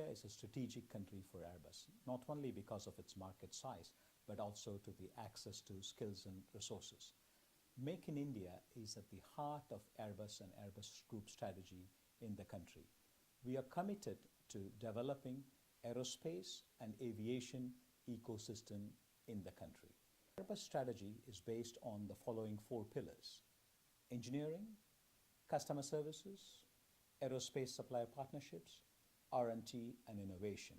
is a strategic country for Airbus, not only because of its market size, but also to the access to skills and resources. Make in India is at the heart of Airbus and Airbus Group strategy in the country. We are committed to developing aerospace and aviation ecosystem in the country. Airbus strategy is based on the following 4 pillars: engineering, customer services, aerospace supplier partnerships, R&T, and innovation.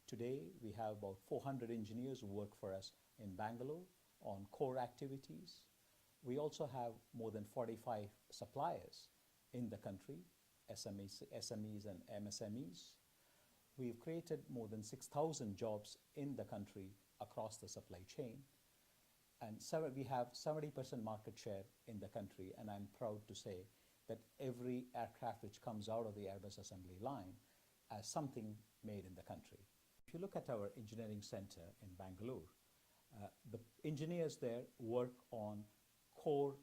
Today, we have about 400 engineers who work for us in Bangalore on core activities. We also have more than 45 suppliers in the country, SMEs and MSMEs. We've created more than 6,000 jobs in the country across the supply chain. And so we have 70% market share in the country, and I'm proud to say that every aircraft which comes out of the Airbus assembly line as something made in the country. If you look at our engineering center in Bangalore, the engineers there work on core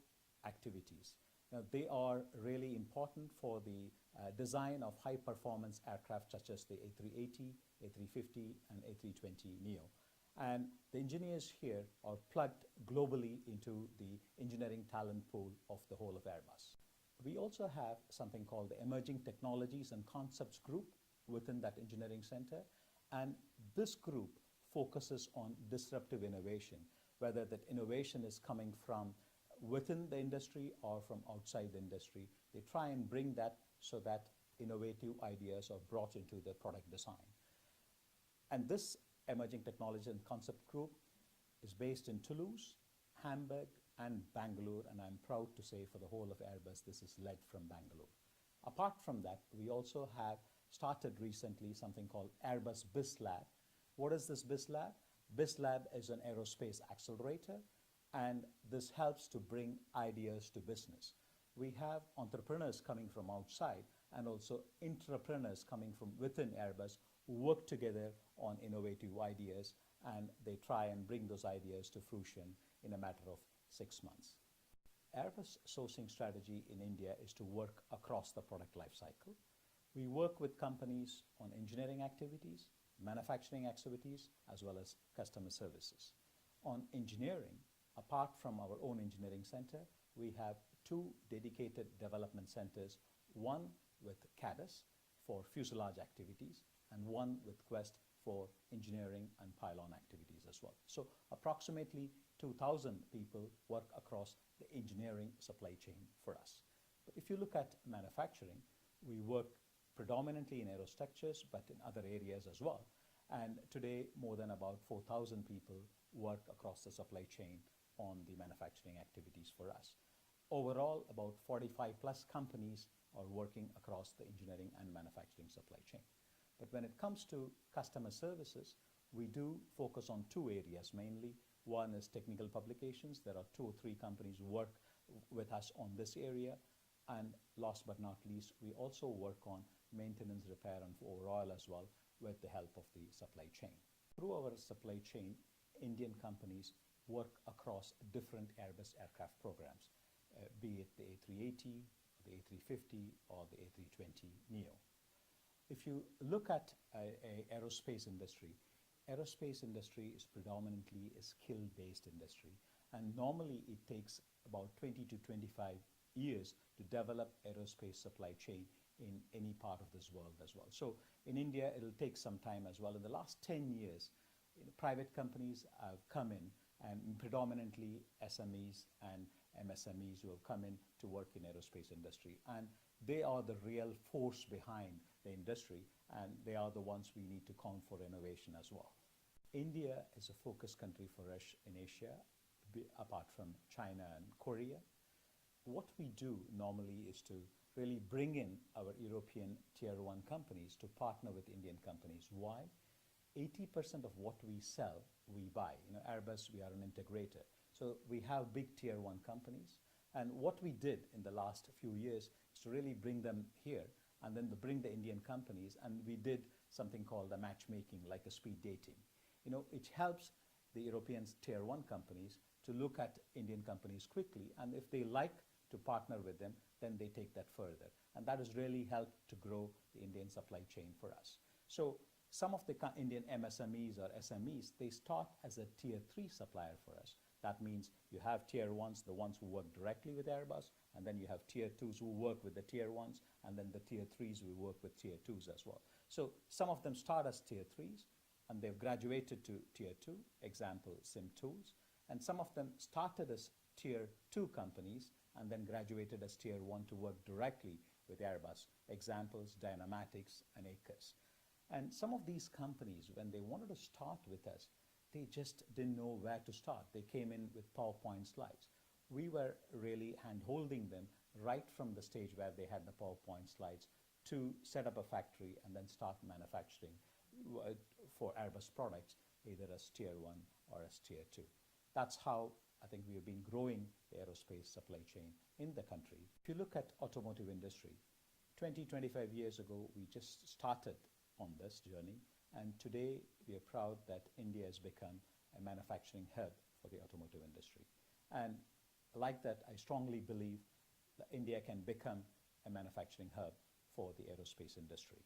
activities. Now, they are really important for the design of high-performance aircraft such as the A380, A350, and A320neo. And the engineers here are plugged globally into the engineering talent pool of the whole of Airbus. We also have something called the Emerging Technologies and Concepts Group within that engineering center. And this group focuses on disruptive innovation, whether that innovation is coming from within the industry or from outside the industry. They try and bring that so that innovative ideas are brought into the product design. And this Emerging Technology and Concept Group is based in Toulouse, Hamburg, and Bangalore, and I'm proud to say for the whole of Airbus, this is led from Bangalore. Apart from that, we also have started recently something called Airbus BizLab. What is this BizLab? BizLab is an aerospace accelerator, and this helps to bring ideas to business. We have entrepreneurs coming from outside and also entrepreneurs coming from within Airbus who work together on innovative ideas, and they try and bring those ideas to fruition in a matter of 6 months. Airbus sourcing strategy in India is to work across the product life cycle. We work with companies on engineering activities, manufacturing activities, as well as customer services. On engineering, apart from our own engineering center, we have 2 dedicated development centers, one with CADIS for fuselage activities and one with Quest for engineering and pylon activities as well. So approximately 2,000 people work across the engineering supply chain for us. But if you look at manufacturing, we work predominantly in aerostructures, but in other areas as well. And today, more than about 4,000 people work across the supply chain on the manufacturing activities for us. Overall, about 45 plus companies are working across the engineering and manufacturing supply chain. But when it comes to customer services, we do focus on 2 areas mainly. One is technical publications. There are 2 or 3 companies who work with us on this area. And last but not least, we also work on maintenance, repair, and overall as well with the help of the supply chain. Through our supply chain, Indian companies work across different Airbus aircraft programs, be it the A380, the A350, or the A320neo. If you look at aerospace industry is predominantly a skill-based industry, and normally it takes about 20 to 25 years to develop aerospace supply chain in any part of this world as well. So in India, it'll take some time as well. In the last 10 years, private companies have come in, and predominantly SMEs and MSMEs who have come in to work in aerospace industry. And they are the real force behind the industry, and they are the ones we need to count for innovation as well. India is a focus country for us in Asia, apart from China and Korea. What we do normally is to really bring in our European tier 1 companies to partner with Indian companies. Why? 80% of what we sell, we buy. Airbus, we are an integrator. So we have big tier 1 companies. And what we did in the last few years is to really bring them here and then bring the Indian companies. And we did something called a matchmaking, like a speed dating. It helps the European tier 1 companies to look at Indian companies quickly. And if they like to partner with them, then they take that further. And that has really helped to grow the Indian supply chain for us. So some of the Indian MSMEs or SMEs, they start as a tier 3 supplier for us. That means you have tier 1s, the ones who work directly with Airbus, and then you have tier 2s who work with the tier 1s, and then the tier 3s who work with tier 2s as well. So some of them start as tier 3s, and they've graduated to tier 2, example, Sim Tools, and some of them started as tier 2 companies and then graduated as tier 1 to work directly with Airbus, examples, Dynamatics and Aequs. And some of these companies, when they wanted to start with us, they just didn't know where to start. They came in with PowerPoint slides. We were really hand-holding them right from the stage where they had the PowerPoint slides to set up a factory and then start manufacturing for Airbus products, either as tier 1 or as tier 2. That's how I think we have been growing the aerospace supply chain in the country. If you look at automotive industry, 25 years ago, we just started on this journey, and today we are proud that India has become a manufacturing hub for the automotive industry. And like that, I strongly believe that India can become a manufacturing hub for the aerospace industry.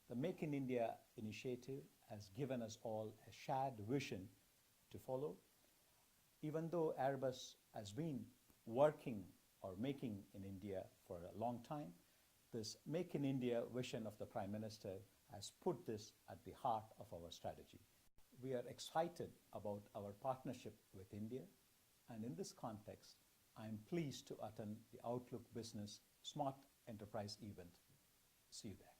The Make in India initiative has given us all a shared vision to follow. Even though Airbus has been working or making in India for a long time, this Make in India vision of the Prime Minister has put this at the heart of our strategy. We are excited about our partnership with India, and in this context, I am pleased to attend the Outlook Business Smart Enterprise event. See you there.